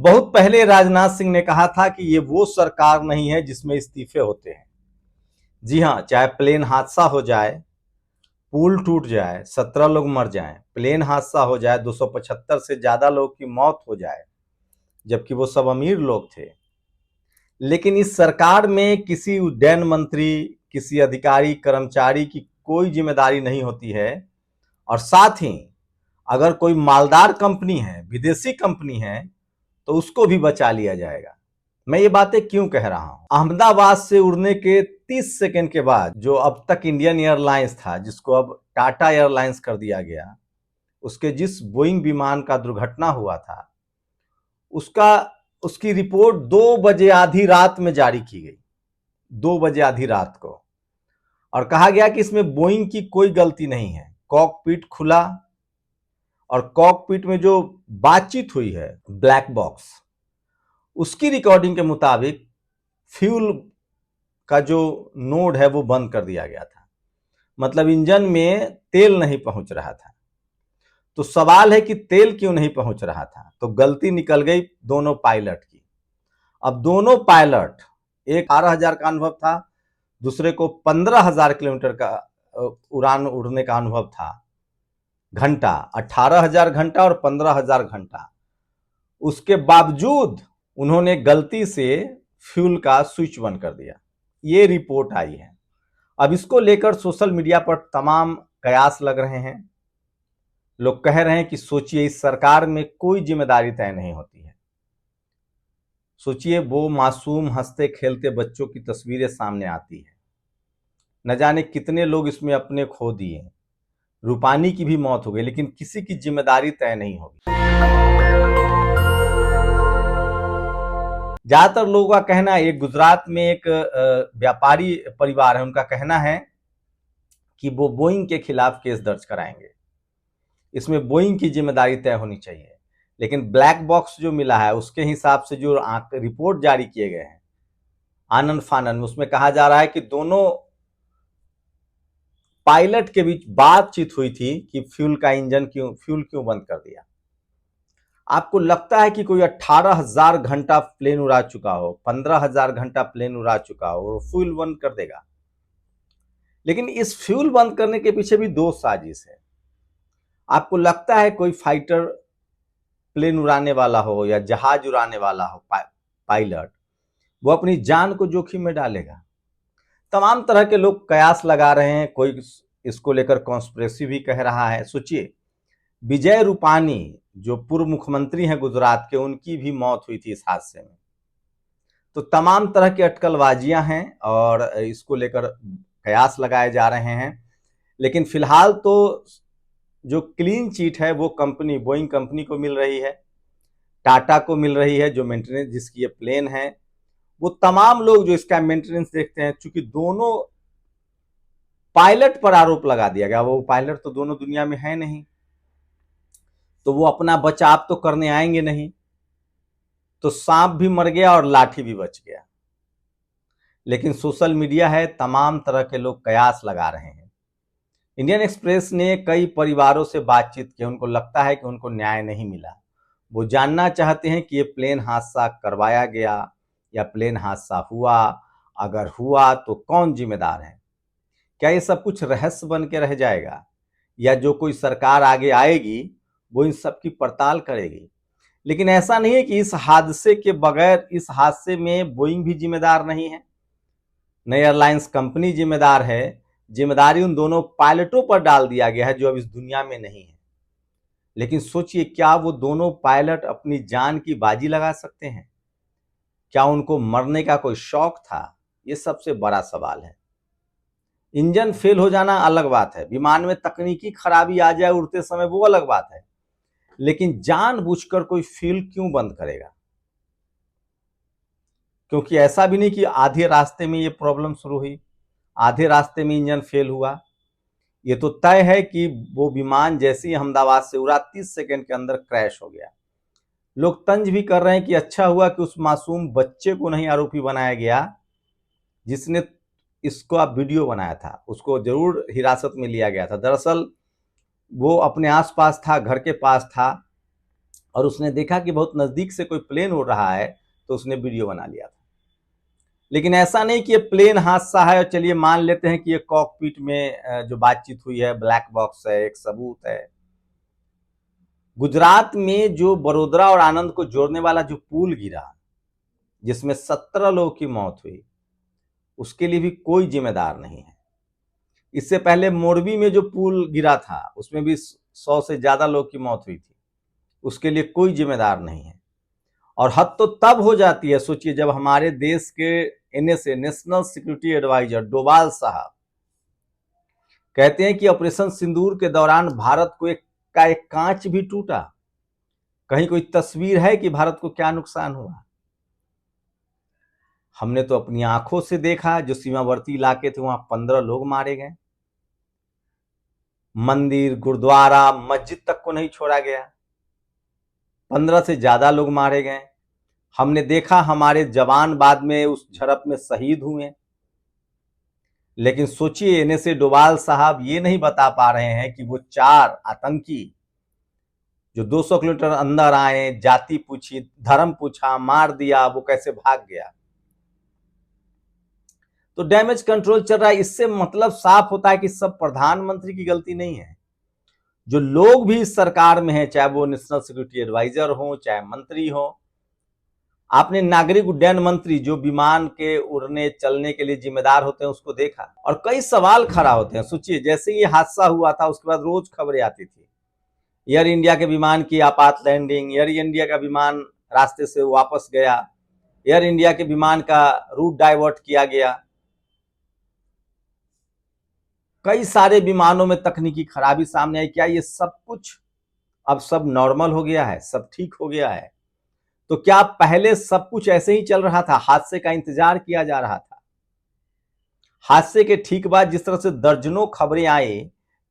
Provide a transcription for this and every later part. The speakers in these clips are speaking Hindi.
बहुत पहले राजनाथ सिंह ने कहा था कि ये वो सरकार नहीं है जिसमें इस्तीफे होते हैं। जी हाँ, चाहे प्लेन हादसा हो जाए, पुल टूट जाए, 17 लोग मर जाएं, प्लेन हादसा हो जाए, 275 से ज्यादा लोग की मौत हो जाए, जबकि वो सब अमीर लोग थे, लेकिन इस सरकार में किसी उड्डयन मंत्री, किसी अधिकारी कर्मचारी की कोई जिम्मेदारी नहीं होती है। और साथ ही अगर कोई मालदार कंपनी है, विदेशी कंपनी है, तो उसको भी बचा लिया जाएगा। मैं ये बातें क्यों कह रहा हूं? अहमदाबाद से उड़ने के 30 सेकंड के बाद जो अब तक इंडियन एयरलाइंस था, जिसको अब टाटा एयरलाइंस कर दिया गया, उसके जिस बोइंग विमान का दुर्घटना हुआ था, उसका उसकी रिपोर्ट 2 बजे आधी रात में जारी की गई। 2 बजे आधी रात को। और कहा गया कि इसमें बोइंग की कोई गलती नहीं है। कॉकपिट खुला और कॉकपिट में जो बातचीत हुई है, ब्लैक बॉक्स, उसकी रिकॉर्डिंग के मुताबिक फ्यूल का जो नोड है वो बंद कर दिया गया था। मतलब इंजन में तेल नहीं पहुंच रहा था। तो सवाल है कि तेल क्यों नहीं पहुंच रहा था? तो गलती निकल गई दोनों पायलट की। अब दोनों पायलट, एक 18,000 का अनुभव था, दूसरे को 15,000 किलोमीटर का उड़ान उड़ने का अनुभव था। घंटा 18,000 घंटा और 15,000 घंटा। उसके बावजूद उन्होंने गलती से फ्यूल का स्विच बंद कर दिया। ये रिपोर्ट आई है। अब इसको लेकर सोशल मीडिया पर तमाम कयास लग रहे हैं। लोग कह रहे हैं कि सोचिए, इस सरकार में कोई जिम्मेदारी तय नहीं होती है। सोचिए, वो मासूम हंसते खेलते बच्चों की तस्वीरें सामने आती है। न जाने कितने लोग इसमें अपने खो दिए। रूपानी की भी मौत हो गई, लेकिन किसी की जिम्मेदारी तय नहीं होगी। ज्यादातर लोगों का कहना है, गुजरात में एक व्यापारी परिवार है, उनका कहना है कि वो बोइंग के खिलाफ केस दर्ज कराएंगे। इसमें बोइंग की जिम्मेदारी तय होनी चाहिए। लेकिन ब्लैक बॉक्स जो मिला है, उसके हिसाब से जो रिपोर्ट जारी किए गए हैं आनंद फानन में, उसमें कहा जा रहा है कि दोनों पायलट के बीच बातचीत हुई थी कि फ्यूल क्यों बंद कर दिया। आपको लगता है कि कोई 18,000 घंटा प्लेन उड़ा चुका हो, 15,000 घंटा प्लेन उड़ा चुका हो और फ्यूल बंद कर देगा? लेकिन इस फ्यूल बंद करने के पीछे भी दो साजिश है। आपको लगता है कोई फाइटर प्लेन उड़ाने वाला हो या जहाज उड़ाने वाला हो, पायलट, वो अपनी जान को जोखिम में डालेगा? तमाम तरह के लोग कयास लगा रहे हैं। कोई इसको लेकर कॉन्स्पिरेसी भी कह रहा है। सोचिए, विजय रूपानी जो पूर्व मुख्यमंत्री हैं गुजरात के, उनकी भी मौत हुई थी इस हादसे में। तो तमाम तरह की अटकलबाजियां हैं और इसको लेकर कयास लगाए जा रहे हैं। लेकिन फिलहाल तो जो क्लीन चिट है वो कंपनी, बोइंग कंपनी को मिल रही है, टाटा को मिल रही है, जो मेंटेनेंस जिसकी ये प्लेन है। वो तमाम लोग जो इसका मेंटेनेंस देखते हैं, चूंकि दोनों पायलट पर आरोप लगा दिया गया, वो पायलट तो दोनों दुनिया में है नहीं, तो वो अपना बचाव तो करने आएंगे नहीं। तो सांप भी मर गया और लाठी भी बच गया। लेकिन सोशल मीडिया है, तमाम तरह के लोग कयास लगा रहे हैं। इंडियन एक्सप्रेस ने कई परिवारों से बातचीत की। उनको लगता है कि उनको न्याय नहीं मिला। वो जानना चाहते हैं कि ये प्लेन हादसा करवाया गया या प्लेन हादसा हुआ, अगर हुआ तो कौन जिम्मेदार है? क्या ये सब कुछ रहस्य बन के रह जाएगा, या जो कोई सरकार आगे आएगी वो इन सब की पड़ताल करेगी? लेकिन ऐसा नहीं है कि इस हादसे के बगैर, इस हादसे में बोइंग भी जिम्मेदार नहीं है, न एयरलाइंस कंपनी जिम्मेदार है। जिम्मेदारी उन दोनों पायलटों पर डाल दिया गया है जो अब इस दुनिया में नहीं है। लेकिन सोचिए, क्या वो दोनों पायलट अपनी जान की बाजी लगा सकते हैं? क्या उनको मरने का कोई शौक था? ये सबसे बड़ा सवाल है। इंजन फेल हो जाना अलग बात है, विमान में तकनीकी खराबी आ जाए उड़ते समय, वो अलग बात है। लेकिन जानबूझकर कोई फ्यूल क्यों बंद करेगा? क्योंकि ऐसा भी नहीं कि आधे रास्ते में ये प्रॉब्लम शुरू हुई, आधे रास्ते में इंजन फेल हुआ। ये तो तय है कि वो विमान जैसे ही अहमदाबाद से उड़ा, 30 सेकंड के अंदर क्रैश हो गया। लोग तंज भी कर रहे हैं कि अच्छा हुआ कि उस मासूम बच्चे को नहीं आरोपी बनाया गया जिसने इसको आप वीडियो बनाया था। उसको जरूर हिरासत में लिया गया था। दरअसल वो अपने आसपास था, घर के पास था, और उसने देखा कि बहुत नजदीक से कोई प्लेन उड़ रहा है, तो उसने वीडियो बना लिया था। लेकिन ऐसा नहीं कि ये प्लेन हादसा है और चलिए मान लेते हैं कि ये कॉकपिट में जो बातचीत हुई है ब्लैक बॉक्स है, एक सबूत है। गुजरात में जो बड़ोदरा और आनंद को जोड़ने वाला जो पुल गिरा, जिसमें 17 लोगों की मौत हुई, उसके लिए भी कोई जिम्मेदार नहीं है। इससे पहले मोरबी में जो पुल गिरा था, उसमें भी 100 से ज्यादा लोग की मौत हुई थी, उसके लिए कोई जिम्मेदार नहीं है। और हद तो तब हो जाती है, सोचिए, जब हमारे देश के NSA, national security adviser Doval साहब कहते हैं कि ऑपरेशन सिंदूर के दौरान भारत को एक कांच भी टूटा। कहीं कोई तस्वीर है कि भारत को क्या नुकसान हुआ? हमने तो अपनी आंखों से देखा, जो सीमावर्ती इलाके थे वहां 15 लोग मारे गए। मंदिर, गुरुद्वारा, मस्जिद तक को नहीं छोड़ा गया, 15 से ज्यादा लोग मारे गए। हमने देखा हमारे जवान बाद में उस झड़प में शहीद हुए। लेकिन सोचिए, एनएसए डोभाल साहब ये नहीं बता पा रहे हैं कि वो 4 आतंकी जो 200 किलोमीटर अंदर आए, जाति पूछी, धर्म पूछा, मार दिया, वो कैसे भाग गया। तो डैमेज कंट्रोल चल रहा है। इससे मतलब साफ होता है कि सब प्रधानमंत्री की गलती नहीं है। जो लोग भी इस सरकार में हैं, चाहे वो नेशनल सिक्योरिटी एडवाइजर हो, चाहे मंत्री हो, आपने नागरिक उड्डयन मंत्री जो विमान के उड़ने चलने के लिए जिम्मेदार होते हैं उसको देखा, और कई सवाल खड़ा होते हैं। सोचिए, जैसे ये हादसा हुआ था उसके बाद रोज खबरें आती थी, एयर इंडिया के विमान की आपात लैंडिंग, एयर इंडिया का विमान रास्ते से वापस गया, एयर इंडिया के विमान का रूट डाइवर्ट किया गया, कई सारे विमानों में तकनीकी खराबी सामने आई। क्या ये सब कुछ अब सब नॉर्मल हो गया है, सब ठीक हो गया है? तो क्या पहले सब कुछ ऐसे ही चल रहा था, हादसे का इंतजार किया जा रहा था? हादसे के ठीक बाद जिस तरह से दर्जनों खबरें आई,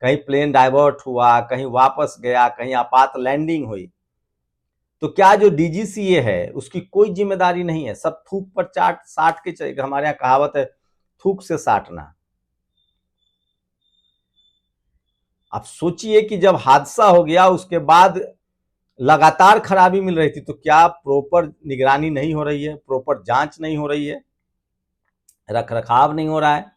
कहीं प्लेन डाइवर्ट हुआ, कहीं वापस गया, कहीं आपात लैंडिंग हुई, तो क्या जो डीजीसीए है उसकी कोई जिम्मेदारी नहीं है? सब थूक पर चाट साट के चलेगा। हमारे यहाँ कहावत है, थूक से साटना। अब सोचिए कि जब हादसा हो गया उसके बाद लगातार खराबी मिल रही थी, तो क्या प्रॉपर निगरानी नहीं हो रही है, प्रॉपर जांच नहीं हो रही है, रख रखाव नहीं हो रहा है?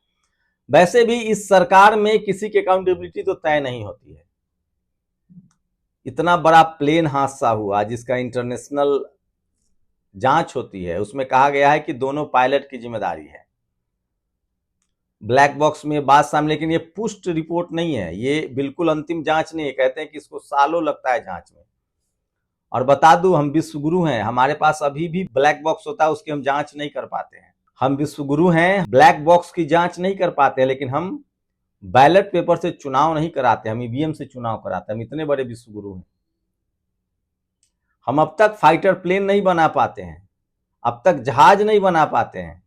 वैसे भी इस सरकार में किसी की अकाउंटेबिलिटी तो तय नहीं होती है। इतना बड़ा प्लेन हादसा हुआ जिसका इंटरनेशनल जांच होती है, उसमें कहा गया है कि दोनों पायलट की जिम्मेदारी है। ब्लैक बॉक्स में बात सामने, लेकिन ये पुष्ट रिपोर्ट नहीं है, ये बिल्कुल अंतिम जांच नहीं है। कहते हैं कि इसको सालों लगता है जांच में। और बता दूं, हम विश्वगुरु हैं, हमारे पास अभी भी ब्लैक बॉक्स होता है, उसकी हम जांच नहीं कर पाते हैं। हम विश्वगुरु हैं, ब्लैक बॉक्स की जांच नहीं कर पाते हैं, लेकिन हम बैलेट पेपर से चुनाव नहीं कराते, हम ईवीएम से चुनाव कराते हैं। हम इतने बड़े विश्वगुरु हैं। हम अब तक फाइटर प्लेन नहीं बना पाते हैं, अब तक जहाज नहीं बना पाते हैं,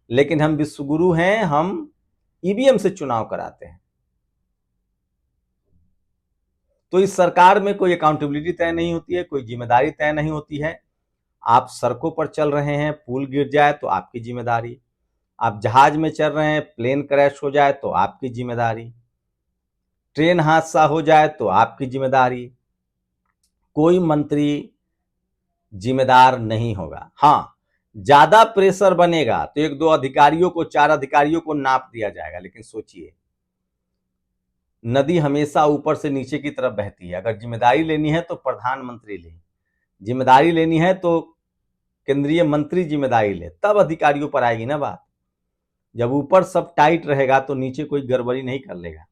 लेकिन हम विश्वगुरु हैं, हम ईवीएम से चुनाव कराते हैं। तो इस सरकार में कोई अकाउंटेबिलिटी तय नहीं होती है, कोई जिम्मेदारी तय नहीं होती है। आप सड़कों पर चल रहे हैं, पुल गिर जाए तो आपकी जिम्मेदारी, आप जहाज में चल रहे हैं, प्लेन क्रैश हो जाए तो आपकी जिम्मेदारी, ट्रेन हादसा हो जाए तो आपकी जिम्मेदारी। कोई मंत्री जिम्मेदार नहीं होगा। हाँ, ज्यादा प्रेशर बनेगा तो 1-2 अधिकारियों को, 4 अधिकारियों को नाप दिया जाएगा। लेकिन सोचिए, नदी हमेशा ऊपर से नीचे की तरफ बहती है। अगर जिम्मेदारी लेनी है तो प्रधानमंत्री ले, जिम्मेदारी लेनी है तो केंद्रीय मंत्री जिम्मेदारी ले, तब अधिकारियों पर आएगी ना बात। जब ऊपर सब टाइट रहेगा तो नीचे कोई गड़बड़ी नहीं कर लेगा।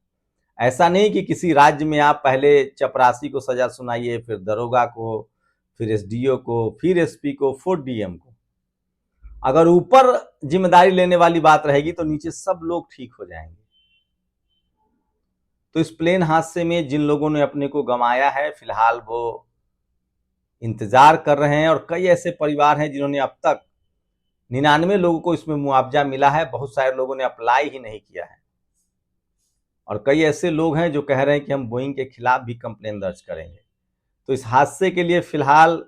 ऐसा नहीं कि किसी राज्य में आप पहले चपरासी को सजा सुनाइए, फिर दरोगा को, फिर एसडीओ को, फिर एसपी को, फिर डीएम को। अगर ऊपर जिम्मेदारी लेने वाली बात रहेगी तो नीचे सब लोग ठीक हो जाएंगे। तो इस प्लेन हादसे में जिन लोगों ने अपने को गंवाया है, फिलहाल वो इंतजार कर रहे हैं, और कई ऐसे परिवार हैं जिन्होंने अब तक 99 लोगों को इसमें मुआवजा मिला है, बहुत सारे लोगों ने अप्लाई ही नहीं किया है। और कई ऐसे लोग हैं जो कह रहे हैं कि हम बोइंग के खिलाफ भी कंप्लेन दर्ज करेंगे। तो इस हादसे के लिए फिलहाल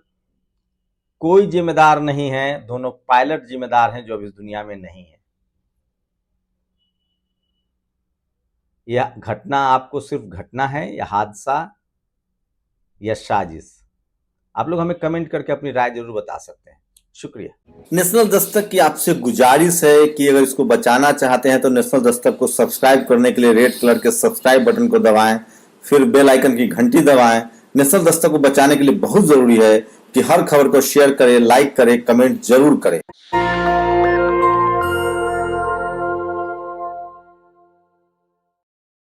कोई जिम्मेदार नहीं है, दोनों पायलट जिम्मेदार हैं जो अब इस दुनिया में नहीं है। यह घटना आपको सिर्फ घटना है या हादसा या साजिश, आप लोग हमें कमेंट करके अपनी राय जरूर बता सकते हैं। शुक्रिया। नेशनल दस्तक की आपसे गुजारिश है कि अगर इसको बचाना चाहते हैं तो नेशनल दस्तक को सब्सक्राइब करने के लिए रेड कलर के सब्सक्राइब बटन को दबाएं, फिर बेल आइकन की घंटी दबाएं। नेशनल दस्तक को बचाने के लिए बहुत जरूरी है कि हर खबर को शेयर करें, लाइक करें, कमेंट जरूर करें।